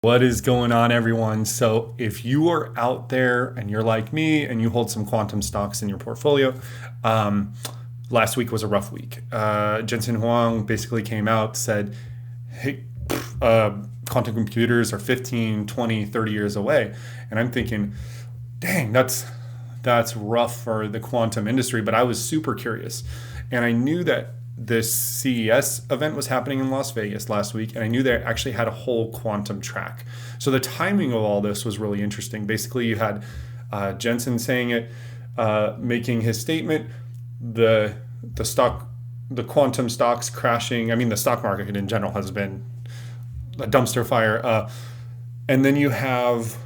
What is going on, everyone? So if you are out there and you're like me and you hold some quantum stocks in your portfolio, last week was a rough week. Jensen Huang basically came out, said, hey, quantum computers are 15, 20, 30 years away. And I'm thinking, dang, that's rough for the quantum industry. But I was super curious. And I knew that this CES event was happening in Las Vegas last week, and I knew they actually had a whole quantum track. So the timing of all this was really interesting. Basically, you had Jensen saying it, making his statement, the quantum stocks crashing. I mean, the stock market in general has been a dumpster fire. And then you have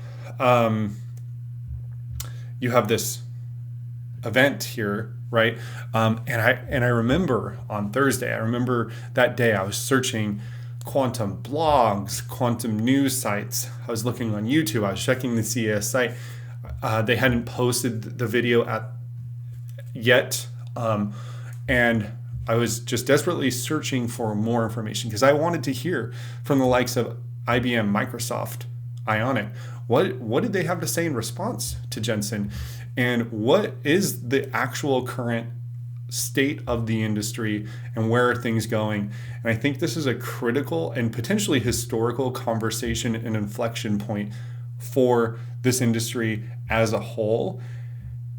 this event here, right? And I remember on Thursday, I remember that day I was searching quantum blogs, quantum news sites. I was looking on YouTube. I was checking the CES site. They hadn't posted the video yet. And I was just desperately searching for more information because I wanted to hear from the likes of IBM, Microsoft, IONQ. What did they have to say in response to Jensen? And what is the actual current state of the industry and where are things going? And I think this is a critical and potentially historical conversation and inflection point for this industry as a whole.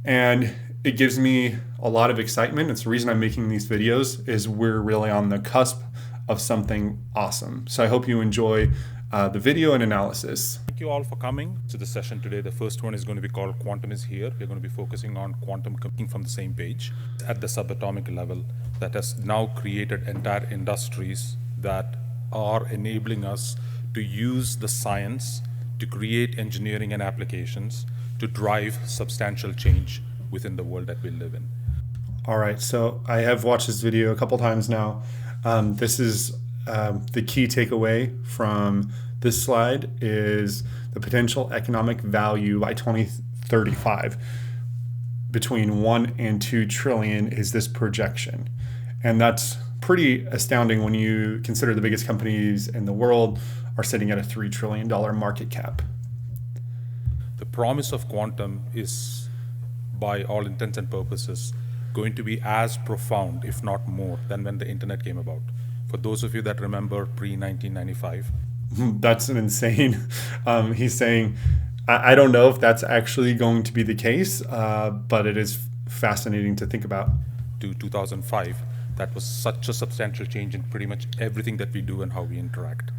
And it gives me a lot of excitement. It's the reason I'm making these videos, is we're really on the cusp of something awesome. So I hope you enjoy the video and analysis. Thank you all for coming to the session today. The first one is going to be called Quantum is Here. We're going to be focusing on quantum computing from the same page at the subatomic level that has now created entire industries that are enabling us to use the science to create engineering and applications to drive substantial change within the world that we live in. All right, so I have watched this video a couple times now. This is the key takeaway from this slide is the potential economic value by 2035 between 1 and 2 trillion is this projection. And that's pretty astounding when you consider the biggest companies in the world are sitting at a $3 trillion market cap. The promise of quantum is, by all intents and purposes, going to be as profound, if not more, than when the internet came about. For those of you that remember pre-1995. That's an insane, he's saying, I don't know if that's actually going to be the case, but it is fascinating to think about. To 2005, that was such a substantial change in pretty much everything that we do and how we interact.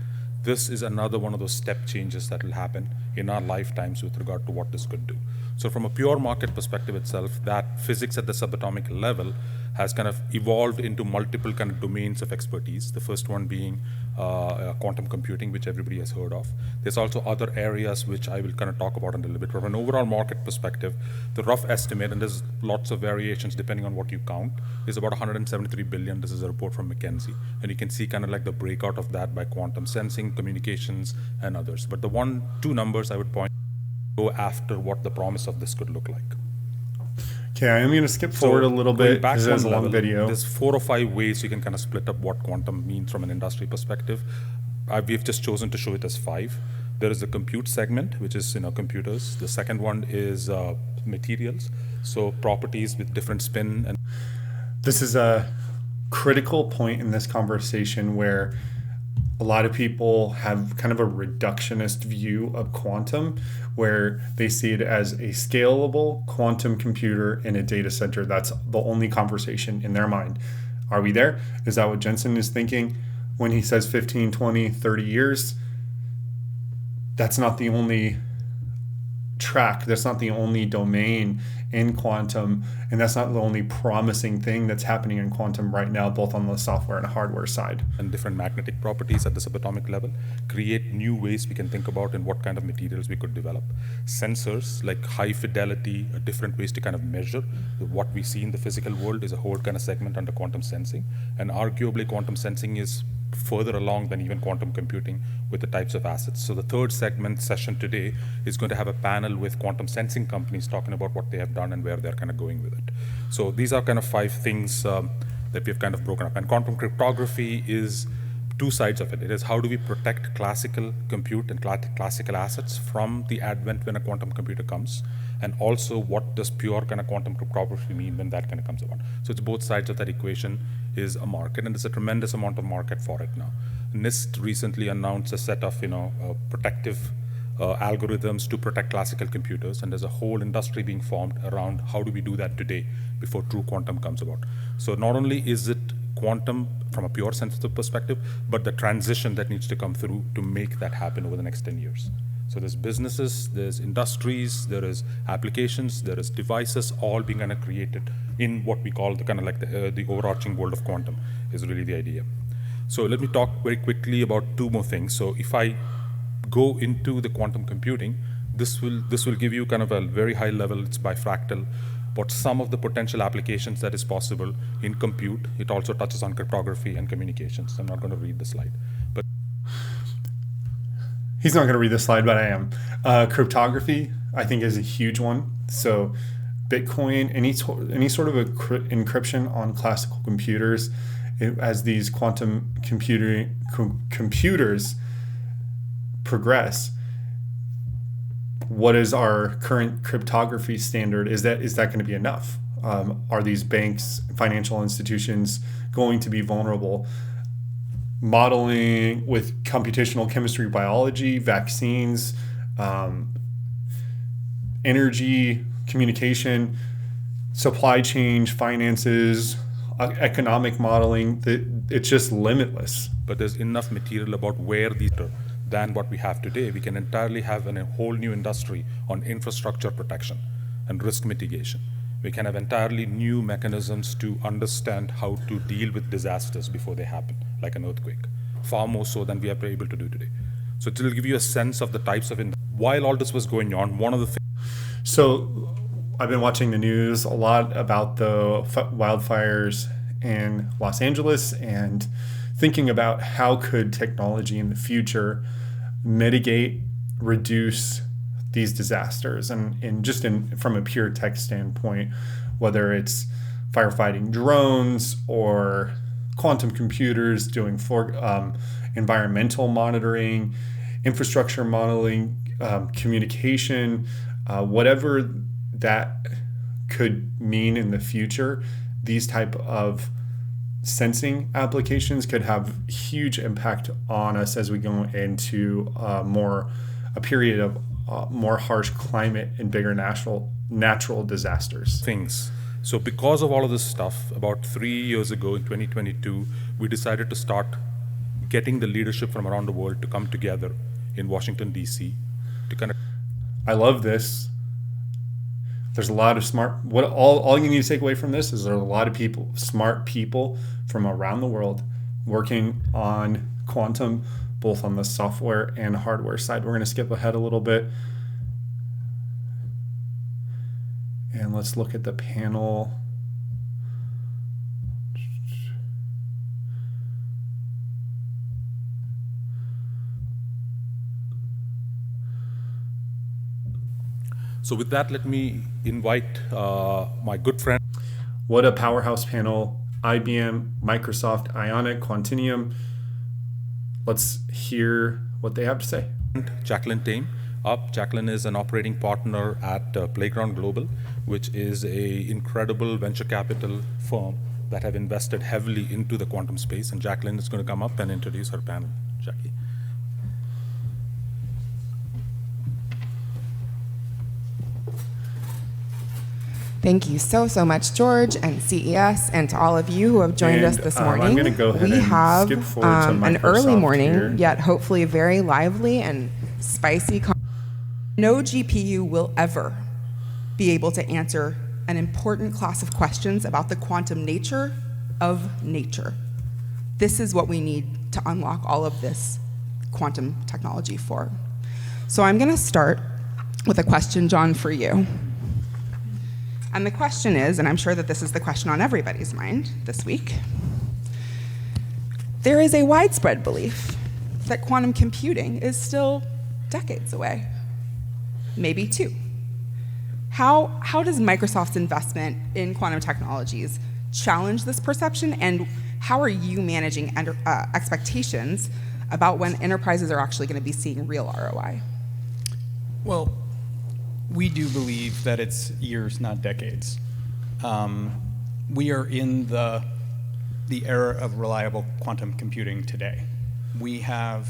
This is another one of those step changes that will happen in our lifetimes with regard to what this could do. So from a pure market perspective itself, that physics at the subatomic level has kind of evolved into multiple kind of domains of expertise. The first one being quantum computing, which everybody has heard of. There's also other areas which I will kind of talk about in a little bit. From an overall market perspective, the rough estimate, and there's lots of variations depending on what you count, is about 173 billion. This is a report from McKinsey. And you can see kind of like the breakout of that by quantum sensing, communications, and others. But the two numbers I would point go after what the promise of this could look like. Okay, I'm going to skip forward a little bit because it's a long video. There's 4 or 5 ways you can kind of split up what quantum means from an industry perspective. We've just chosen to show it as 5. There is the compute segment, which is computers. The second one is materials, so properties with different spin. And this is a critical point in this conversation where a lot of people have kind of a reductionist view of quantum, where they see it as a scalable quantum computer in a data center. That's the only conversation in their mind. Are we there? Is that what Jensen is thinking when he says 15, 20, 30 years? That's not the only track. That's not the only domain in quantum, and that's not the only promising thing that's happening in quantum right now, both on the software and hardware side. And different magnetic properties at the subatomic level create new ways we can think about and what kind of materials we could develop. Sensors like high fidelity, different ways to kind of measure what we see in the physical world is a whole kind of segment under quantum sensing. And arguably quantum sensing is further along than even quantum computing with the types of assets. So the third segment session today is going to have a panel with quantum sensing companies talking about what they have done and where they're kind of going with it. So these are kind of 5 things that we've kind of broken up. And quantum cryptography is two sides of it. It is how do we protect classical compute and classical assets from the advent when a quantum computer comes, and also what does pure kind of quantum cryptography mean when that kind of comes about. So it's both sides of that equation is a market, and there's a tremendous amount of market for it now. NIST recently announced a set of protective algorithms to protect classical computers, and there's a whole industry being formed around how do we do that today before true quantum comes about. So not only is it quantum from a pure sensitive perspective, but the transition that needs to come through to make that happen over the next 10 years. So there's businesses, there's industries, there is applications, there is devices, all being kind of created in what we call the kind of like the overarching world of quantum is really the idea. So let me talk very quickly about two more things. So if I go into the quantum computing, this will give you kind of a very high level, it's bifractal, but some of the potential applications that is possible in compute. It also touches on cryptography and communications. I'm not going to read the slide. But he's not going to read the slide, but I am. Cryptography, I think, is a huge one. So Bitcoin, any sort of encryption on classical computers, as these quantum computers progress, what is our current cryptography standard? Is that going to be enough? Are these banks, financial institutions going to be vulnerable? Modeling with computational chemistry, biology, vaccines, energy, communication, supply chain, finances, economic modeling, it's just limitless. But there's enough material about where these are than what we have today. We can entirely have a whole new industry on infrastructure protection and risk mitigation. We can have entirely new mechanisms to understand how to deal with disasters before they happen, like an earthquake, far more so than we are able to do today. So it will give you a sense of the types of, while all this was going on, one of the things. So I've been watching the news a lot about the wildfires in Los Angeles and thinking about how could technology in the future mitigate, reduce these disasters, and just from a pure tech standpoint, whether it's firefighting drones or quantum computers doing environmental monitoring, infrastructure modeling, communication, whatever that could mean in the future, these type of sensing applications could have huge impact on us as we go into a period of more harsh climate and bigger natural disasters. Things. So because of all of this stuff, about 3 years ago in 2022, we decided to start getting the leadership from around the world to come together in Washington, D.C. to kind of. I love this. There's a lot of all you need to take away from this is there's a lot of smart people from around the world working on quantum, both on the software and hardware side. We're going to skip ahead a little bit. And let's look at the panel. So with that, let me invite my good friend. What a powerhouse panel. IBM, Microsoft, IONQ, Quantinium. Let's hear what they have to say. Jacqueline Tame. Jacqueline is an operating partner at Playground Global, which is a incredible venture capital firm that have invested heavily into the quantum space. And Jacqueline is going to come up and introduce her panel. Jackie. Thank you so much, George, and CES, and to all of you who have joined us this morning. I'm going to go ahead we have skip forward to an early morning, here. Yet hopefully very lively and spicy. No GPU will ever be able to answer an important class of questions about the quantum nature of nature. This is what we need to unlock all of this quantum technology for. So I'm going to start with a question, John, for you. And the question is, and I'm sure that this is the question on everybody's mind this week, there is a widespread belief that quantum computing is still decades away, maybe 2. How does Microsoft's investment in quantum technologies challenge this perception, and how are you managing expectations about when enterprises are actually going to be seeing real ROI? Well, we do believe that it's years, not decades. We are in the era of reliable quantum computing today. We have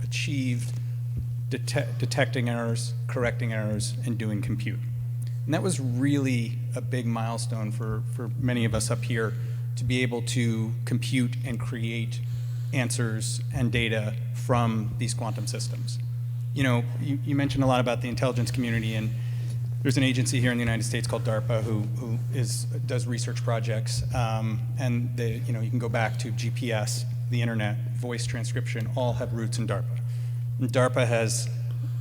achieved detecting errors, correcting errors, and doing compute. And that was really a big milestone for many of us up here to be able to compute and create answers and data from these quantum systems. You know, you mentioned a lot about the intelligence community, and there's an agency here in the United States called DARPA who does research projects, and you can go back to GPS, the internet, voice transcription, all have roots in DARPA. And DARPA has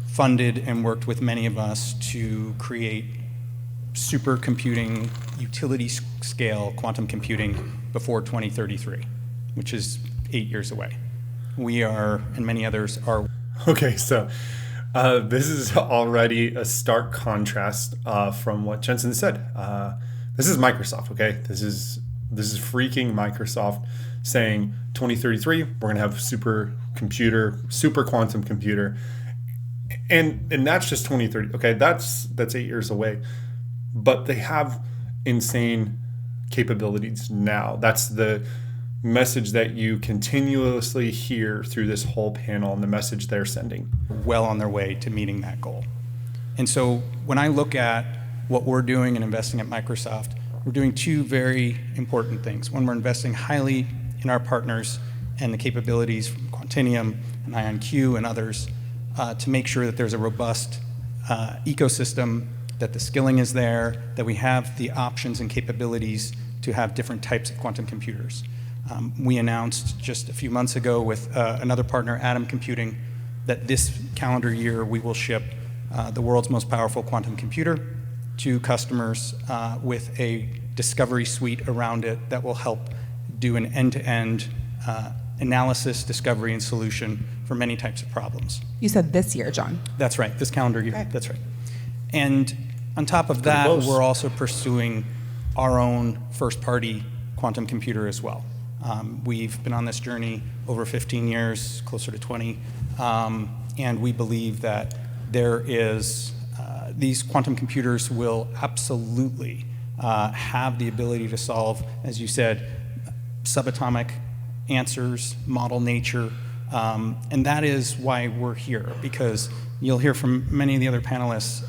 funded and worked with many of us to create supercomputing, utility scale quantum computing before 2033, which is 8 years away. We are, and many others are. Okay, so this is already a stark contrast from what Jensen said. This is Microsoft, okay? This is freaking Microsoft saying 2033 we're gonna have super quantum computer, and that's just 2030. Okay, that's 8 years away, but they have insane capabilities now. That's the message that you continuously hear through this whole panel and the message they're sending. Well on their way to meeting that goal. And so when I look at what we're doing and investing at Microsoft, we're doing two very important things. One, we're investing highly in our partners and the capabilities from Quantinium and IONQ and others to make sure that there's a robust ecosystem, that the skilling is there, that we have the options and capabilities to have different types of quantum computers. We announced just a few months ago with another partner, Atom Computing, that this calendar year we will ship the world's most powerful quantum computer to customers with a discovery suite around it that will help do an end-to-end analysis, discovery, and solution for many types of problems. You said this year, John. That's right, this calendar year, Okay. That's right. And on top of that, we're also pursuing our own first-party quantum computer as well. We've been on this journey over 15 years, closer to 20, and we believe that there is, these quantum computers will absolutely have the ability to solve, as you said, subatomic answers, model nature, and that is why we're here, because you'll hear from many of the other panelists,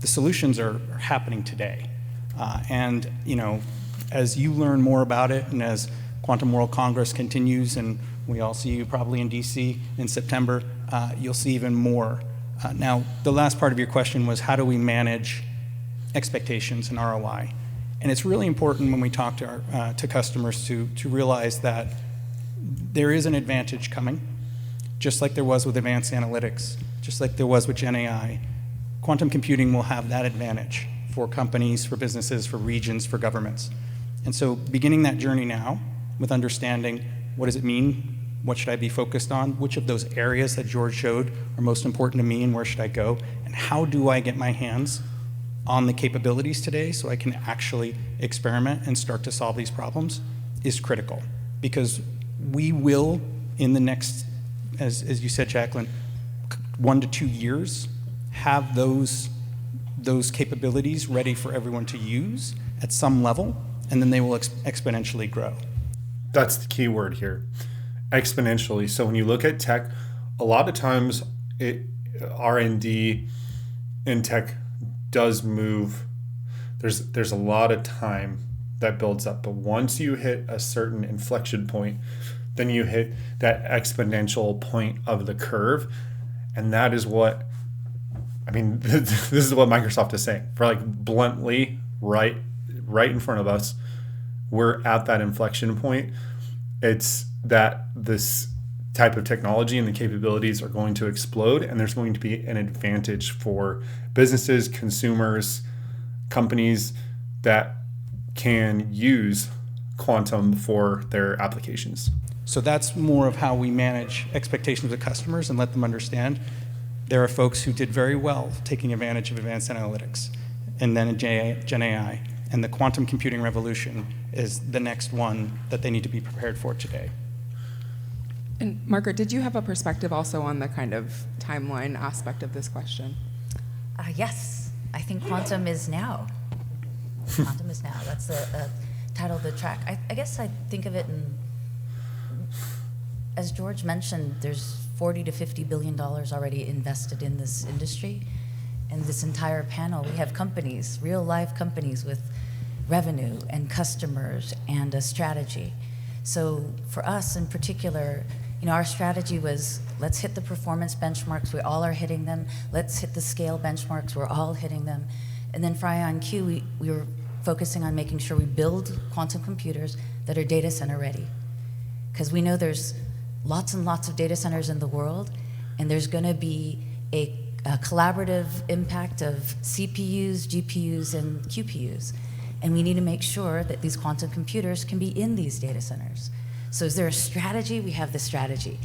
the solutions are happening today. And as you learn more about it, and as Quantum World Congress continues, and we all see you probably in DC in September, you'll see even more. Now, the last part of your question was how do we manage expectations and ROI? And it's really important when we talk to customers to realize that there is an advantage coming, just like there was with advanced analytics, just like there was with Gen AI. Quantum computing will have that advantage for companies, for businesses, for regions, for governments. And so beginning that journey now with understanding what does it mean, what should I be focused on, which of those areas that George showed are most important to me and where should I go, and how do I get my hands on the capabilities today so I can actually experiment and start to solve these problems is critical. Because we will, in the next, as you said, Jacqueline, 1 to 2 years, have those capabilities ready for everyone to use at some level, and then they will exponentially grow. That's the key word here, exponentially. So when you look at tech, a lot of times R&D in tech does move. There's a lot of time that builds up, but once you hit a certain inflection point, then you hit that exponential point of the curve, and that is what this is what Microsoft is saying. For bluntly, right in front of us, we're at that inflection point. It's that this type of technology and the capabilities are going to explode, and there's going to be an advantage for businesses, consumers, companies that can use quantum for their applications. So that's more of how we manage expectations of customers and let them understand there are folks who did very well taking advantage of advanced analytics and then Gen AI. And the quantum computing revolution is the next one that they need to be prepared for today. And Margaret, did you have a perspective also on the kind of timeline aspect of this question? Yes, I think quantum is now. Quantum is now. That's the title of the track. I guess I think of it in, as George mentioned, there's $40 to $50 billion already invested in this industry. And this entire panel, we have companies, real live companies with revenue and customers and a strategy. So for us in particular, our strategy was, let's hit the performance benchmarks, we all are hitting them. Let's hit the scale benchmarks, we're all hitting them. And then for IONQ, we were focusing on making sure we build quantum computers that are data center ready. Because we know there's lots and lots of data centers in the world, and there's gonna be a collaborative impact of CPUs, GPUs, and QPUs. And we need to make sure that these quantum computers can be in these data centers. So is there a strategy? We have the strategy.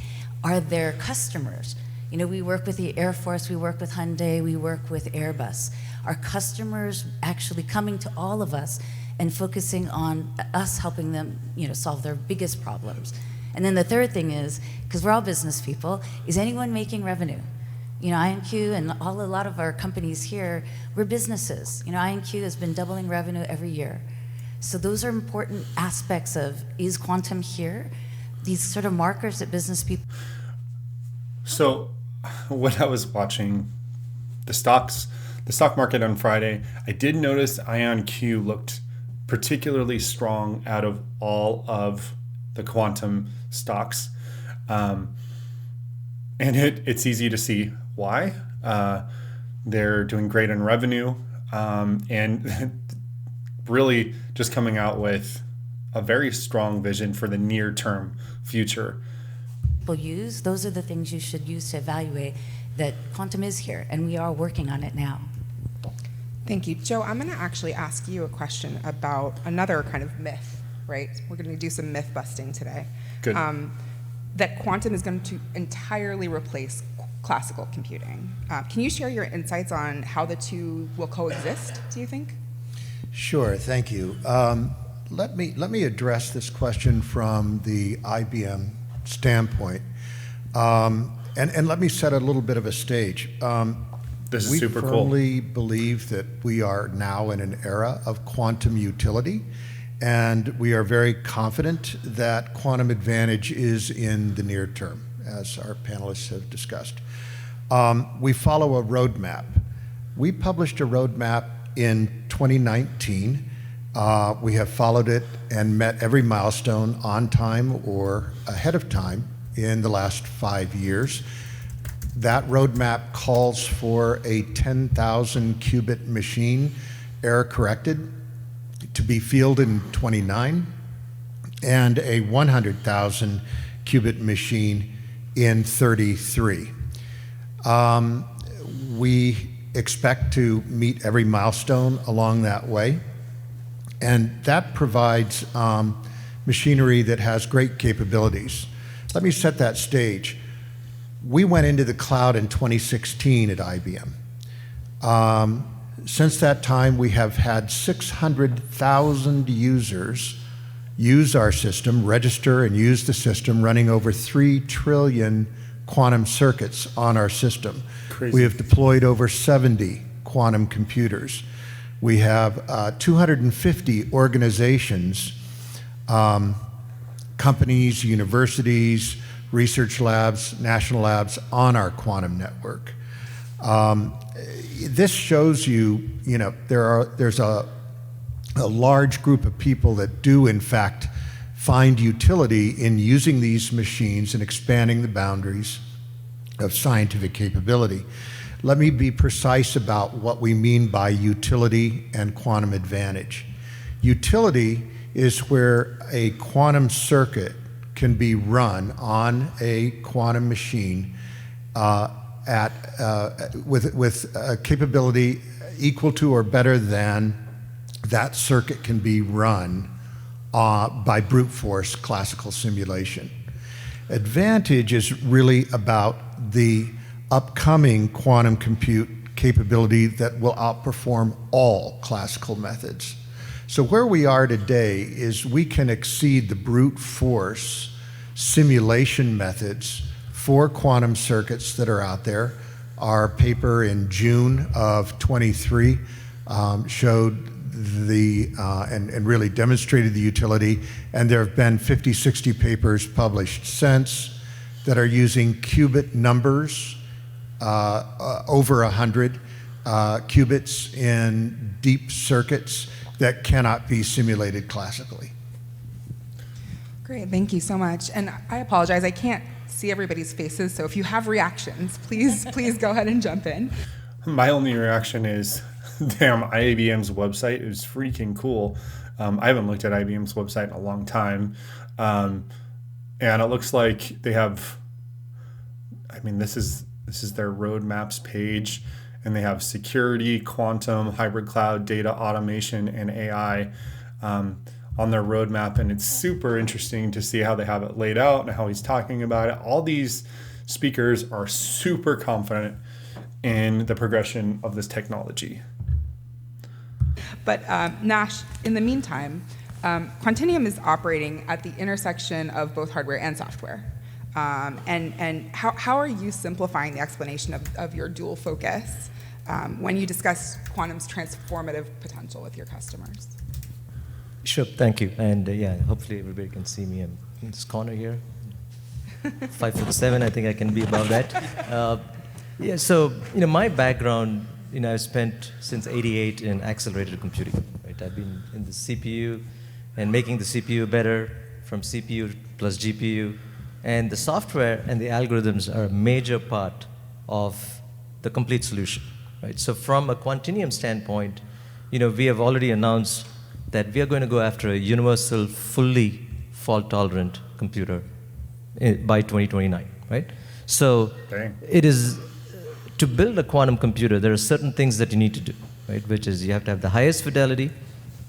Are there customers? We work with the Air Force, we work with Hyundai, we work with Airbus. Are customers actually coming to all of us and focusing on us helping them, solve their biggest problems? And then the third thing is, because we're all business people, is anyone making revenue? IONQ and a lot of our companies here, we're businesses. IONQ has been doubling revenue every year. So those are important aspects of, is quantum here? These sort of markers that business people. So when I was watching the stock market on Friday, I did notice IONQ looked particularly strong out of all of the quantum stocks. And it's easy to see why. They're doing great in revenue, and really just coming out with a very strong vision for the near-term future. Use, those are the things you should use to evaluate that quantum is here, and we are working on it now. Thank you. Joe, I'm going to actually ask you a question about another kind of myth, right? We're going to do some myth busting today. Good. That quantum is going to entirely replace classical computing. Can you share your insights on how the two will coexist, do you think? Sure, thank you. Let me address this question from the IBM standpoint, and let me set a little bit of a stage. This is super cool. We firmly believe that we are now in an era of quantum utility, and we are very confident that quantum advantage is in the near term, as our panelists have discussed. We follow a roadmap. We published a roadmap in 2019. We have followed it and met every milestone on time or ahead of time in the last 5 years. That roadmap calls for a 10,000 qubit machine, error corrected, to be fielded in 29, and a 100,000 qubit machine in 33. We expect to meet every milestone along that way, and that provides machinery that has great capabilities. Let me set that stage. We went into the cloud in 2016 at IBM. Since that time, we have had 600,000 users use our system, register and use the system, running over 3 trillion quantum circuits on our system. Crazy. We have deployed over 70 quantum computers. We have 250 organizations, companies, universities, research labs, national labs on our quantum network. This shows you, there's a large group of people that do, in fact, find utility in using these machines and expanding the boundaries of scientific capability. Let me be precise about what we mean by utility and quantum advantage. Utility is where a quantum circuit can be run on a quantum machine with a capability equal to or better than that circuit can be run by brute force classical simulation. Advantage is really about the upcoming quantum compute capability that will outperform all classical methods. So where we are today is we can exceed the brute force simulation methods for quantum circuits that are out there. Our paper in June of 23 showed and really demonstrated the utility, and there have been 50, 60 papers published since that are using qubit numbers, over 100 qubits in deep circuits that cannot be simulated classically. Great, thank you so much. And I apologize, I can't see everybody's faces, so if you have reactions, please go ahead and jump in. My only reaction is, damn, IBM's website is freaking cool. I haven't looked at IBM's website in a long time. And it looks like they have, I mean, this is their roadmaps page, and they have security, quantum, hybrid cloud, data automation, and AI on their roadmap. And it's super interesting to see how they have it laid out and how he's talking about it. All these speakers are super confident in the progression of this technology. But Nash, in the meantime, Quantinium is operating at the intersection of both hardware and software. And how are you simplifying the explanation of your dual focus when you discuss quantum's transformative potential with your customers? Sure, thank you. And yeah, hopefully everybody can see me. I'm in this corner here. 5'7", I think I can be above that. Yeah, so my background, I've spent since '88 in accelerated computing. Right, I've been in the CPU and making the CPU better from CPU plus GPU, and the software and the algorithms are a major part of the complete solution. Right. So from a Quantinium standpoint, we have already announced that we are going to go after a universal, fully fault-tolerant computer by 2029. Right. So it is. To build a quantum computer, there are certain things that you need to do, right? Which is you have to have the highest fidelity.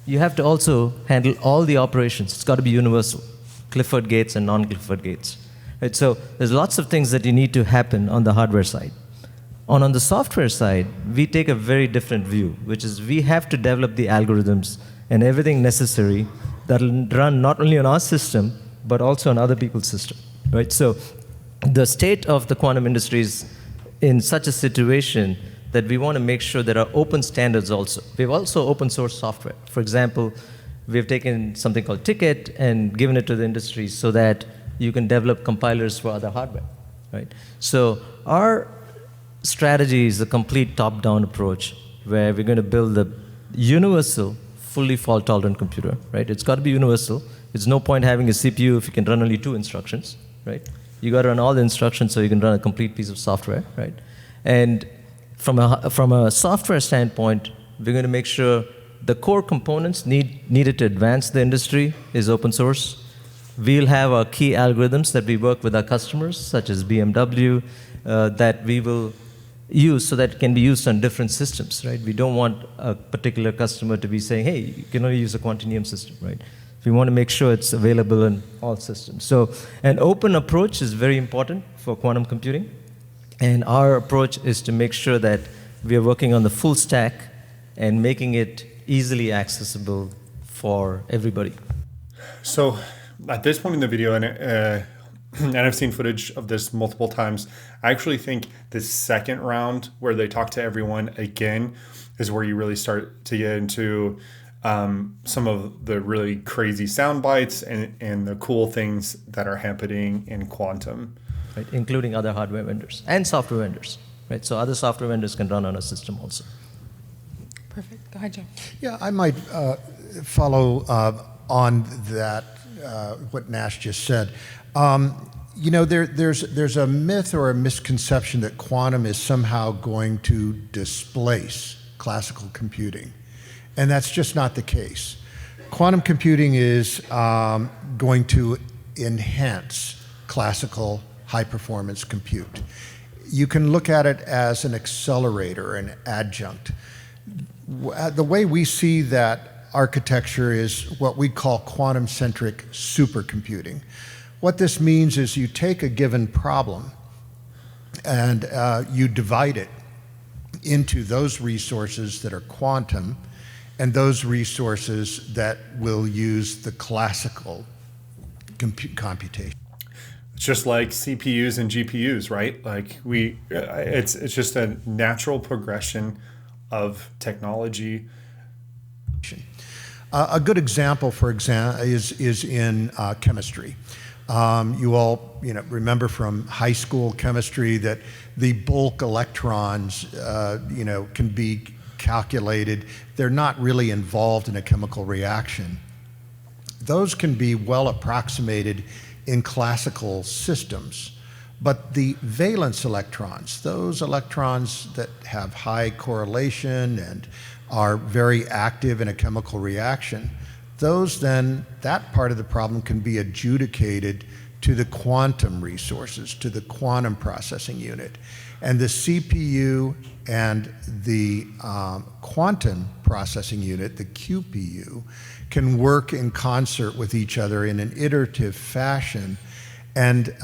You have to also handle all the operations. It's got to be universal, Clifford gates and non-Clifford gates. Right? So there's lots of things that you need to happen on the hardware side. On the software side, we take a very different view, which is we have to develop the algorithms and everything necessary that will run not only on our system, but also on other people's system, right? So the state of the quantum industry is in such a situation that we want to make sure there are open standards also. We have also open source software. For example, we have taken something called Ticket and given it to the industry so that you can develop compilers for other hardware, right? So our strategy is a complete top-down approach where we're going to build the universal, fully fault-tolerant computer, right? It's got to be universal. It's no point having a CPU if you can run only 2 instructions, right? You got to run all the instructions so you can run a complete piece of software, right? And from a software standpoint, we're going to make sure the core components needed to advance the industry is open source. We'll have our key algorithms that we work with our customers, such as BMW, that we will use so that it can be used on different systems, right? We don't want a particular customer to be saying, hey, you can only use a Quantinium system, right? We want to make sure it's available in all systems. So an open approach is very important for quantum computing. And our approach is to make sure that we are working on the full stack and making it easily accessible for everybody. So at this point in the video, and I've seen footage of this multiple times, I actually think the second round where they talk to everyone again is where you really start to get into some of the really crazy sound bites and the cool things that are happening in quantum. Right, including other hardware vendors and software vendors. Right, so other software vendors can run on a system also. Perfect. Go ahead, Joe. Yeah, I might follow on that, what Nash just said. There's a myth or a misconception that quantum is somehow going to displace classical computing. And that's just not the case. Quantum computing is going to enhance classical high-performance compute. You can look at it as an accelerator, an adjunct. The way we see that architecture is what we call quantum-centric supercomputing. What this means is you take a given problem and you divide it into those resources that are quantum, and those resources that will use the classical computation. It's just like CPUs and GPUs, right? Like it's just a natural progression of technology. A good example, for example, is in chemistry. You all, remember from high school chemistry that the bulk electrons, can be calculated. They're not really involved in a chemical reaction. Those can be well approximated in classical systems. But the valence electrons, those electrons that have high correlation and are very active in a chemical reaction, that part of the problem can be adjudicated to the quantum resources, to the quantum processing unit. And the CPU and the quantum processing unit, the QPU, can work in concert with each other in an iterative fashion. And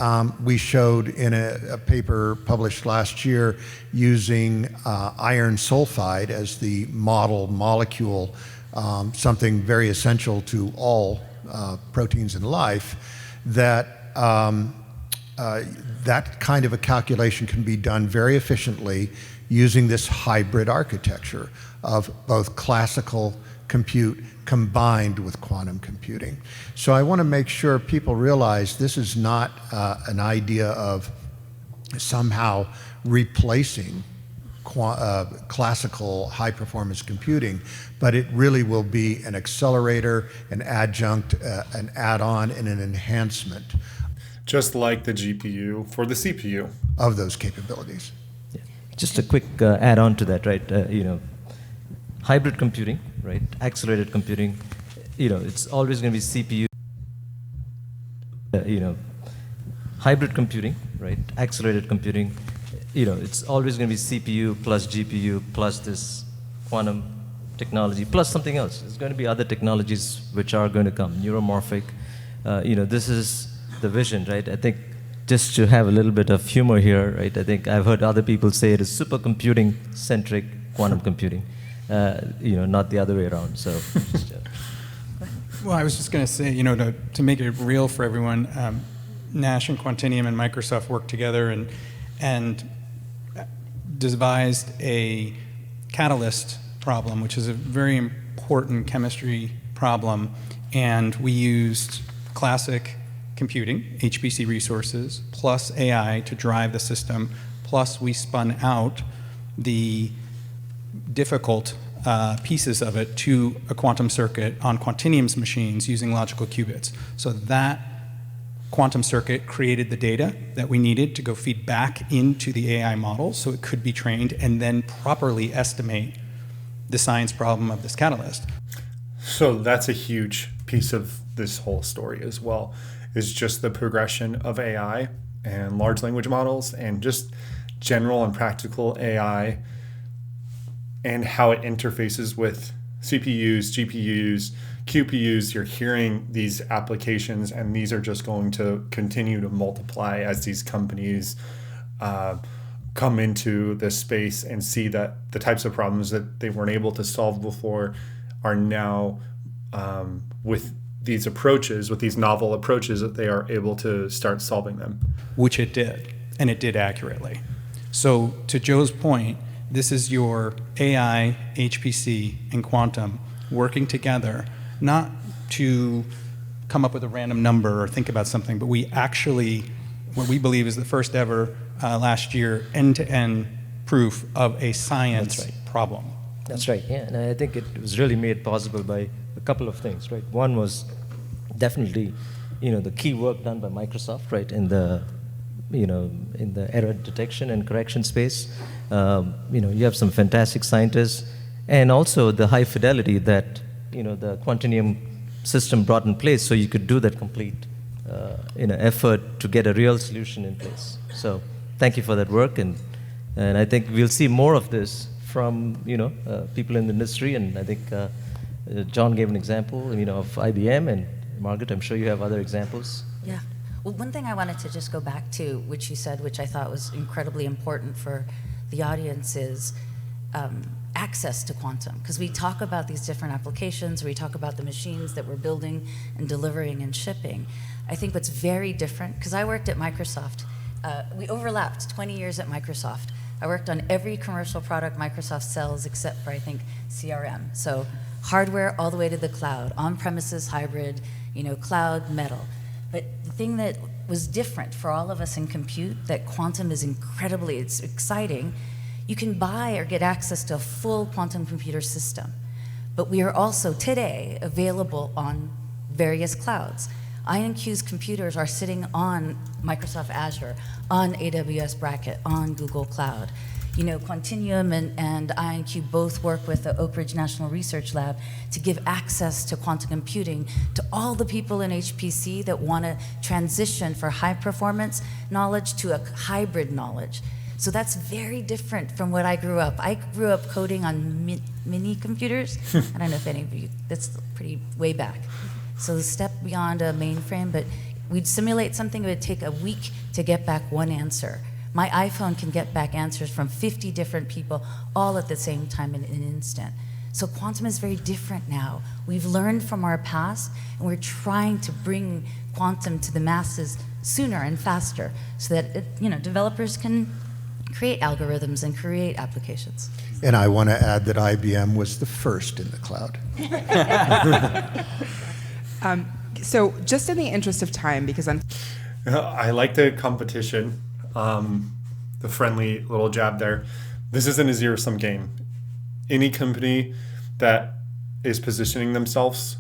we showed in a paper published last year using iron sulfide as the model molecule, something very essential to all proteins in life, that that kind of a calculation can be done very efficiently using this hybrid architecture of both classical compute combined with quantum computing. So I want to make sure people realize this is not an idea of somehow replacing classical high-performance computing, but it really will be an accelerator, an adjunct, an add-on, and an enhancement. Just like the GPU for the CPU. Of those capabilities. Yeah. Just a quick add-on to that, right? Hybrid computing, right? Accelerated computing, it's always going to be CPU. Hybrid computing, right? Accelerated computing, it's always going to be CPU plus GPU plus this quantum technology plus something else. There's going to be other technologies which are going to come, neuromorphic. This is the vision, right? I think just to have a little bit of humor here, right? I think I've heard other people say it is supercomputing-centric quantum computing. Not the other way around. So, well, I was just going to say, to make it real for everyone, Nash and Quantinium and Microsoft worked together and devised a catalyst problem, which is a very important chemistry problem, and we used classic computing, HPC resources, plus AI to drive the system, plus we spun out the difficult pieces of it to a quantum circuit on Quantinium's machines using logical qubits. So that quantum circuit created the data that we needed to go feed back into the AI model so it could be trained and then properly estimate the science problem of this catalyst. So that's a huge piece of this whole story as well, is just the progression of AI and large language models and just general and practical AI and how it interfaces with CPUs, GPUs, QPUs. You're hearing these applications, and these are just going to continue to multiply as these companies come into this space and see that the types of problems that they weren't able to solve before are now, with these approaches, with these novel approaches, that they are able to start solving them. Which it did, and it did accurately. So to Joe's point, this is your AI, HPC, and quantum working together, not to come up with a random number or think about something, but we actually, what we believe is the first ever last year, end-to-end proof of a science problem. That's right, yeah. And I think it was really made possible by a couple of things, right? One was definitely, the key work done by Microsoft, right, in the error detection and correction space. You have some fantastic scientists, and also the high fidelity that, the Quantinium system brought in place, so you could do that complete, effort to get a real solution in place. So thank you for that work, and I think we'll see more of this from, people in the industry, and I think John gave an example, of IBM, and Margaret, I'm sure you have other examples. Yeah. Well, one thing I wanted to just go back to, which you said, which I thought was incredibly important for the audience, is access to quantum, because we talk about these different applications, we talk about the machines that we're building and delivering and shipping. I think what's very different, because I worked at Microsoft, we overlapped 20 years at Microsoft. I worked on every commercial product Microsoft sells except for, I think, CRM. So hardware all the way to the cloud, on-premises, hybrid, cloud, metal. But the thing that was different for all of us in compute, that quantum is incredibly, it's exciting. You can buy or get access to a full quantum computer system. But we are also today available on various clouds. IONQ's computers are sitting on Microsoft Azure, on AWS Bracket, on Google Cloud. Quantinium and IONQ both work with the Oak Ridge National Research Lab to give access to quantum computing to all the people in HPC that want to transition for high performance knowledge to a hybrid knowledge. So that's very different from what I grew up. I grew up coding on mini computers. I don't know if any of you, that's pretty way back. So the step beyond a mainframe, but we'd simulate something, it would take a week to get back one answer. My iPhone can get back answers from 50 different people all at the same time in an instant. So quantum is very different now. We've learned from our past, and we're trying to bring quantum to the masses sooner and faster so that developers can create algorithms and create applications. And I want to add that IBM was the first in the cloud. So just in the interest of time, because I like the competition, the friendly little jab there. This isn't a zero-sum game. Any company that is positioning themselves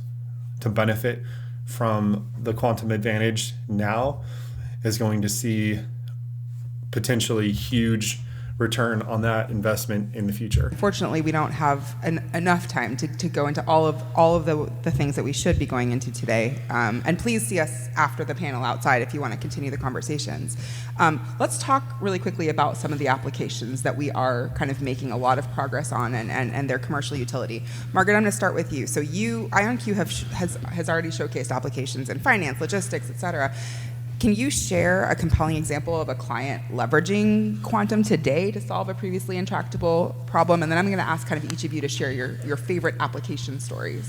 to benefit from the quantum advantage now is going to see potentially huge return on that investment in the future. Fortunately, we don't have enough time to go into all of the things that we should be going into today. And please see us after the panel outside if you want to continue the conversations. Let's talk really quickly about some of the applications that we are kind of making a lot of progress on and their commercial utility. Margaret, I'm going to start with you. So IONQ has already showcased applications in finance, logistics, et cetera. Can you share a compelling example of a client leveraging quantum today to solve a previously intractable problem? And then I'm going to ask kind of each of you to share your favorite application stories.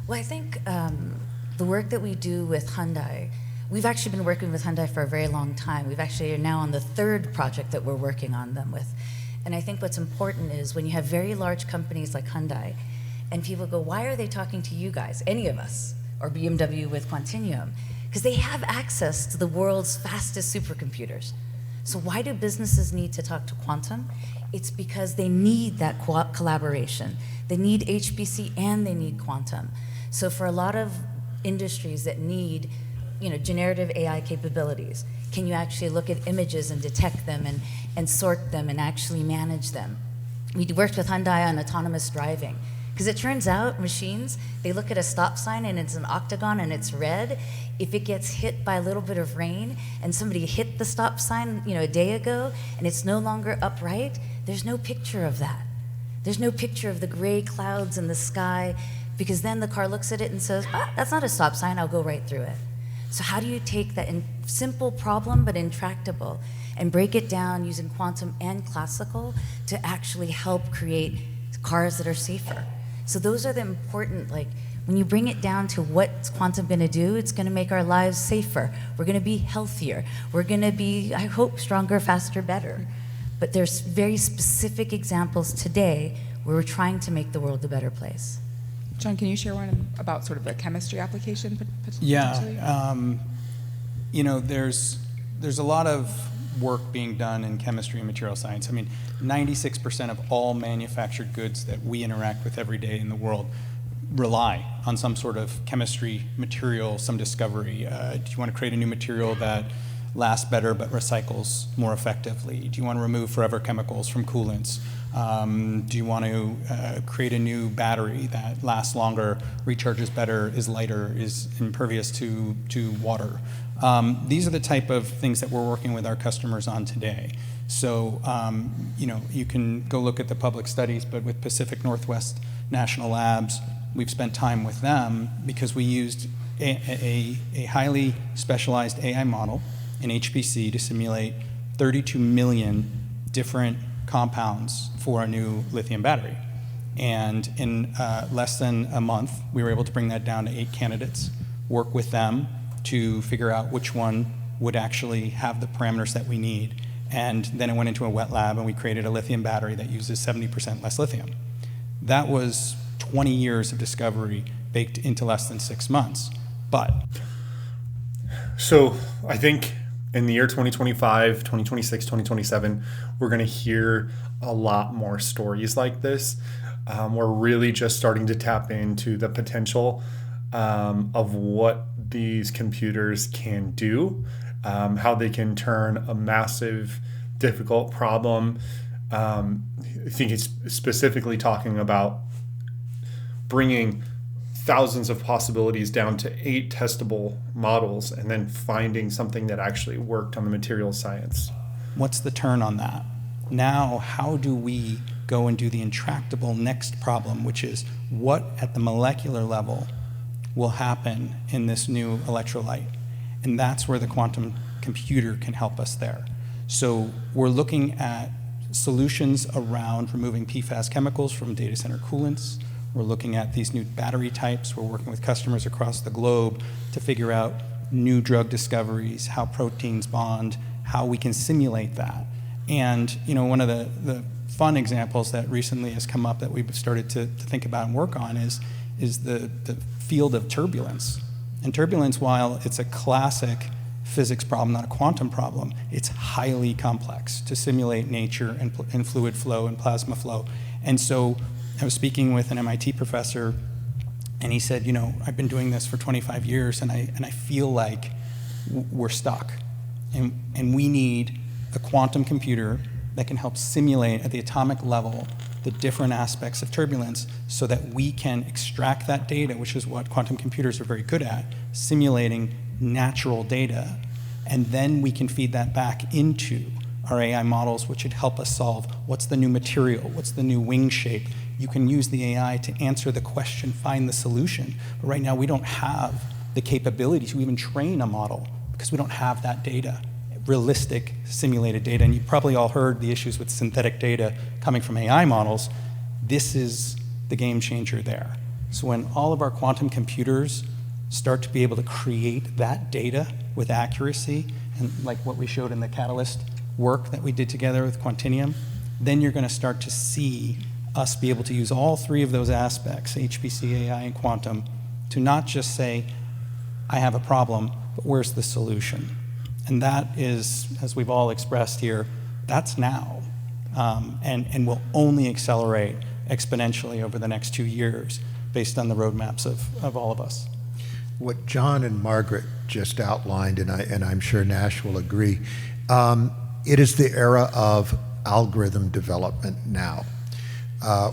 Well, I think the work that we do with Hyundai, we've actually been working with Hyundai for a very long time. We've actually are now on the third project that we're working on them with. And I think what's important is when you have very large companies like Hyundai, and people go, why are they talking to you guys, any of us, or BMW with Quantinium? Because they have access to the world's fastest supercomputers. So why do businesses need to talk to quantum? It's because they need that collaboration. They need HPC and they need quantum. So for a lot of industries that need generative AI capabilities, can you actually look at images and detect them and sort them and actually manage them? We worked with Hyundai on autonomous driving. Because it turns out machines, they look at a stop sign and it's an octagon and it's red. If it gets hit by a little bit of rain and somebody hit the stop sign a day ago and it's no longer upright, there's no picture of that. There's no picture of the gray clouds in the sky, because then the car looks at it and says, that's not a stop sign, I'll go right through it. So how do you take that simple problem but intractable and break it down using quantum and classical to actually help create cars that are safer? So those are the important, when you bring it down to what's quantum going to do, it's going to make our lives safer. We're going to be healthier. We're going to be, I hope, stronger, faster, better. But there's very specific examples today where we're trying to make the world a better place. John, can you share one about sort of the chemistry application potentially? Yeah, there's a lot of work being done in chemistry and material science. 96% of all manufactured goods that we interact with every day in the world rely on some sort of chemistry, material, some discovery. Do you want to create a new material that lasts better but recycles more effectively? Do you want to remove forever chemicals from coolants? Do you want to create a new battery that lasts longer, recharges better, is lighter, is impervious to water? These are the type of things that we're working with our customers on today. So, you can go look at the public studies, but with Pacific Northwest National Labs, we've spent time with them because we used a highly specialized AI model in HPC to simulate 32 million different compounds for a new lithium battery. And in less than a month, we were able to bring that down to 8 candidates, work with them to figure out which one would actually have the parameters that we need. And then it went into a wet lab, and we created a lithium battery that uses 70% less lithium. That was 20 years of discovery baked into less than 6 months. But so I think in the year 2025, 2026, 2027, we're going to hear a lot more stories like this. We're really just starting to tap into the potential of what these computers can do, how they can turn a massive, difficult problem. I think it's specifically talking about bringing thousands of possibilities down to 8 testable models and then finding something that actually worked on the material science. What's the turn on that? Now, how do we go and do the intractable next problem, which is what at the molecular level will happen in this new electrolyte? And that's where the quantum computer can help us there. So we're looking at solutions around removing PFAS chemicals from data center coolants. We're looking at these new battery types. We're working with customers across the globe to figure out new drug discoveries, how proteins bond, how we can simulate that. And one of the fun examples that recently has come up that we've started to think about and work on is the field of turbulence. And turbulence, while it's a classic physics problem, not a quantum problem, it's highly complex to simulate nature and fluid flow and plasma flow. And so I was speaking with an MIT professor, and he said, I've been doing this for 25 years, and I feel like we're stuck. And we need a quantum computer that can help simulate at the atomic level the different aspects of turbulence so that we can extract that data, which is what quantum computers are very good at, simulating natural data. And then we can feed that back into our AI models, which would help us solve what's the new material, what's the new wing shape. You can use the AI to answer the question, find the solution. But right now, we don't have the capability to even train a model because we don't have that data, realistic simulated data. And you've probably all heard the issues with synthetic data coming from AI models. This is the game changer there. So when all of our quantum computers start to be able to create that data with accuracy, and like what we showed in the Catalyst work that we did together with Quantinium, then you're going to start to see us be able to use all 3 of those aspects, HPC, AI, and quantum, to not just say, I have a problem, but where's the solution? And that is, as we've all expressed here, that's now, and will only accelerate exponentially over the next 2 years based on the roadmaps of all of us. What John and Margaret just outlined, and I'm sure Nash will agree, it is the era of algorithm development now.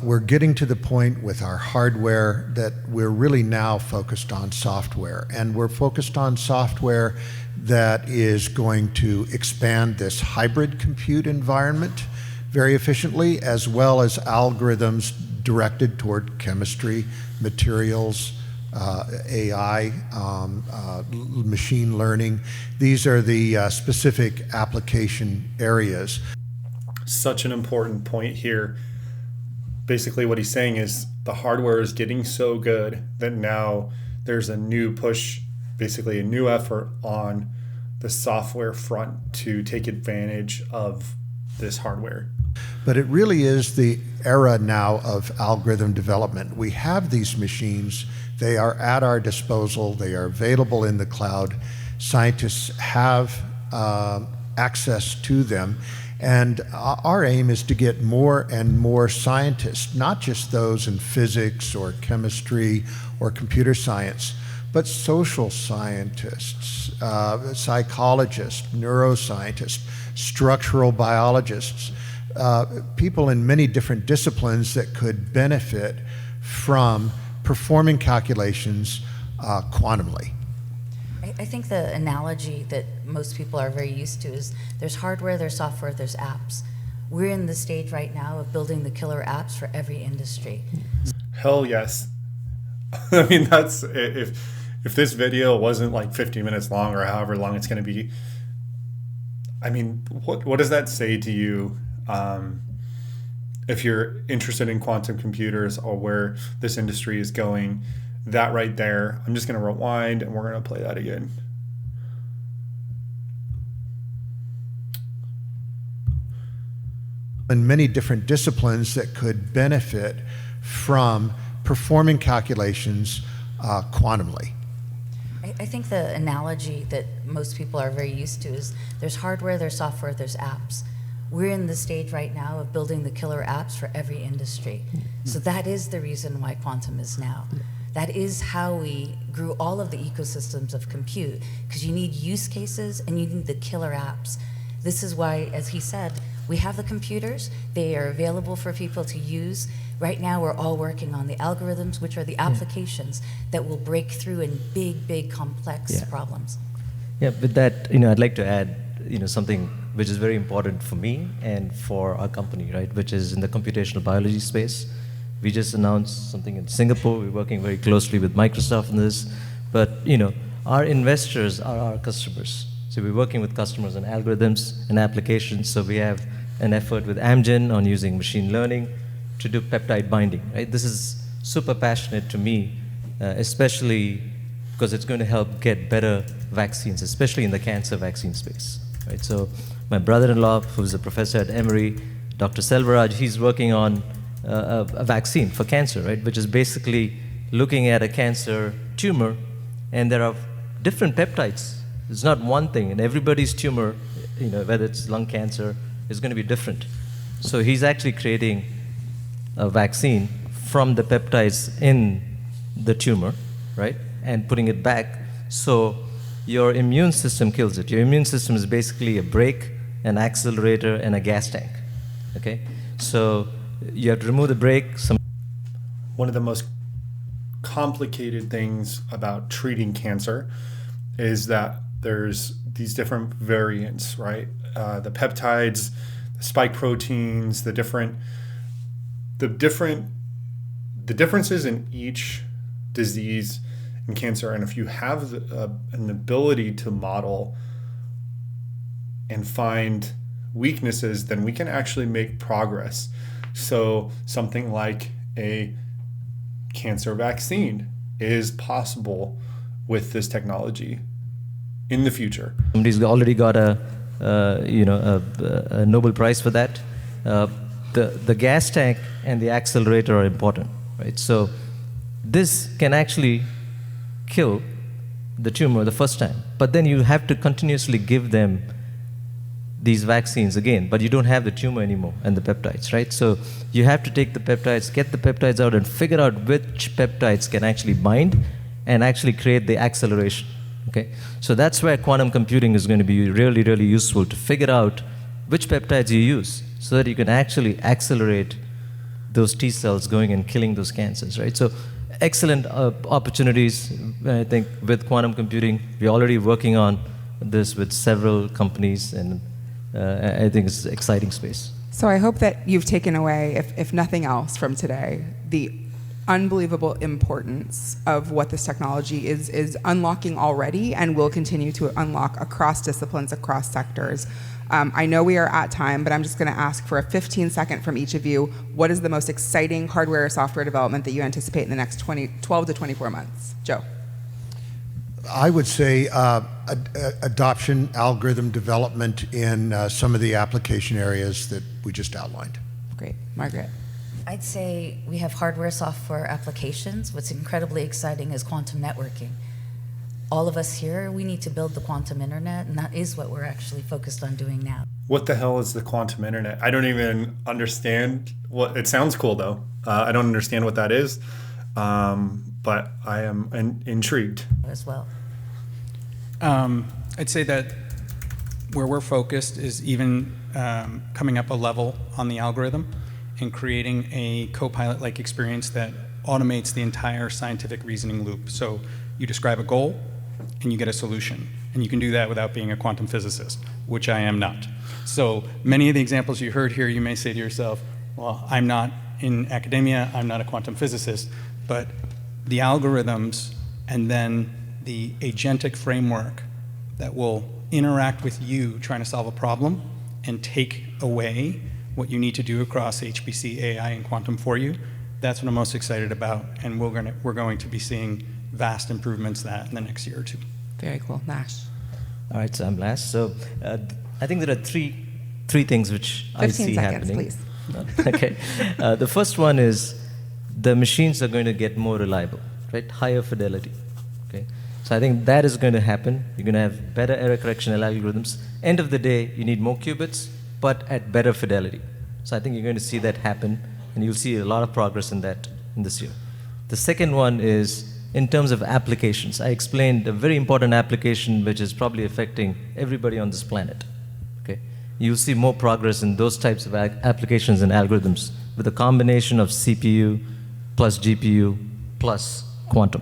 We're getting to the point with our hardware that we're really now focused on software, and we're focused on software that is going to expand this hybrid compute environment very efficiently, as well as algorithms directed toward chemistry, materials, AI, machine learning. These are the specific application areas. Such an important point here. Basically what he's saying is the hardware is getting so good that now there's a new push, basically a new effort on the software front to take advantage of this hardware. But it really is the era now of algorithm development. We have these machines. They are at our disposal. They are available in the cloud. Scientists have access to them. And our aim is to get more and more scientists, not just those in physics or chemistry or computer science, but social scientists, psychologists, neuroscientists, structural biologists, people in many different disciplines that could benefit from performing calculations quantumly. I think the analogy that most people are very used to is there's hardware, there's software, there's apps. We're in the stage right now of building the killer apps for every industry. Hell yes. I mean, that's if this video wasn't like 15 minutes long or however long it's going to be, I mean, what does that say to you if you're interested in quantum computers or where this industry is going, that right there, I'm just going to rewind and we're going to play that again. And many different disciplines that could benefit from performing calculations quantumly. I think the analogy that most people are very used to is there's hardware, there's software, there's apps. We're in the stage right now of building the killer apps for every industry. So that is the reason why quantum is now. That is how we grew all of the ecosystems of compute, because you need use cases and you need the killer apps. This is why, as he said, we have the computers, they are available for people to use. Right now we're all working on the algorithms, which are the applications that will break through in big, big, complex problems. Yeah, with that, I'd like to add, something which is very important for me and for our company, right, which is in the computational biology space. We just announced something in Singapore. We're working very closely with Microsoft on this. But, our investors are our customers. So we're working with customers on algorithms and applications. So we have an effort with Amgen on using machine learning to do peptide binding, right? This is super passionate to me, especially because it's going to help get better vaccines, especially in the cancer vaccine space, right? So my brother-in-law, who's a professor at Emory, Dr. Selvaraj, he's working on a vaccine for cancer, right? Which is basically looking at a cancer tumor, and there are different peptides. It's not one thing, and everybody's tumor, whether it's lung cancer, is going to be different. So he's actually creating a vaccine from the peptides in the tumor, right? And putting it back so your immune system kills it. Your immune system is basically a brake, an accelerator, and a gas tank, okay? So you have to remove the brake. One of the most complicated things about treating cancer is that there's these different variants, right? The peptides, the spike proteins, the differences in each disease and cancer. And if you have an ability to model and find weaknesses, then we can actually make progress. So something like a cancer vaccine is possible with this technology in the future. Somebody's already got a Nobel Prize for that. The gas tank and the accelerator are important, right? So this can actually kill the tumor the first time, but then you have to continuously give them these vaccines again, but you don't have the tumor anymore and the peptides, right? So you have to take the peptides, get the peptides out, and figure out which peptides can actually bind and actually create the acceleration, okay? So that's where quantum computing is going to be really, really useful, to figure out which peptides you use so that you can actually accelerate those T cells going and killing those cancers, right? So excellent opportunities, I think, with quantum computing. We're already working on this with several companies, and I think it's an exciting space. So I hope that you've taken away, if nothing else from today, the unbelievable importance of what this technology is unlocking already and will continue to unlock across disciplines, across sectors. I know we are at time, but I'm just going to ask for a 15-second from each of you. What is the most exciting hardware or software development that you anticipate in the next 12 to 24 months? Joe. I would say adoption, algorithm development in some of the application areas that we just outlined. Great. Margaret. I'd say we have hardware, software applications. What's incredibly exciting is quantum networking. All of us here, we need to build the quantum internet, and that is what we're actually focused on doing now. What the hell is the quantum internet? I don't even understand what it sounds cool though. I don't understand what that is, but I am intrigued As well. I'd say that where we're focused is even coming up a level on the algorithm and creating a co-pilot-like experience that automates the entire scientific reasoning loop. So you describe a goal and you get a solution. And you can do that without being a quantum physicist, which I am not. So many of the examples you heard here, you may say to yourself, well, I'm not in academia, I'm not a quantum physicist, but the algorithms and then the agentic framework that will interact with you trying to solve a problem and take away what you need to do across HPC, AI, and quantum for you. That's what I'm most excited about, and we're going to be seeing vast improvements that in the next year or two. Very cool. Nash. All right, so I'm last. So I think there are three things which I 15 see seconds, happening. please. Okay. The first one is the machines are going to get more reliable, right? Higher fidelity. Okay. So I think that is going to happen. You're going to have better error correction algorithms. End of the day, you need more qubits, but at better fidelity. So I think you're going to see that happen, and you'll see a lot of progress in that in this year. The second one is in terms of applications. I explained a very important application which is probably affecting everybody on this planet. Okay. You'll see more progress in those types of applications and algorithms with a combination of CPU plus GPU plus quantum.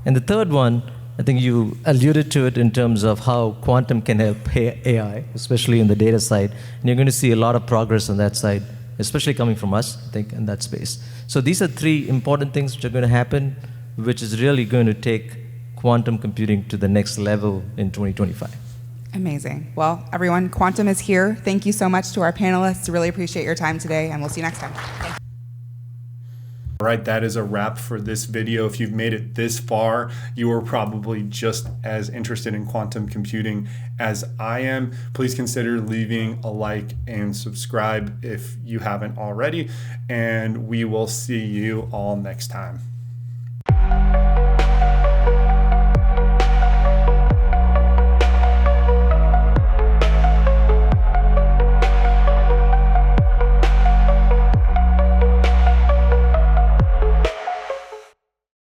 And the third one, I think you alluded to it in terms of how quantum can help AI, especially in the data side. And you're going to see a lot of progress on that side, especially coming from us, I think, in that space. So these are three important things which are going to happen, which is really going to take quantum computing to the next level in 2025. Amazing. Well, everyone, quantum is here. Thank you so much to our panelists. Really appreciate your time today, and we'll see you next time. All right, that is a wrap for this video. If you've made it this far, you are probably just as interested in quantum computing as I am. Please consider leaving a like and subscribe if you haven't already, and we will see you all next time.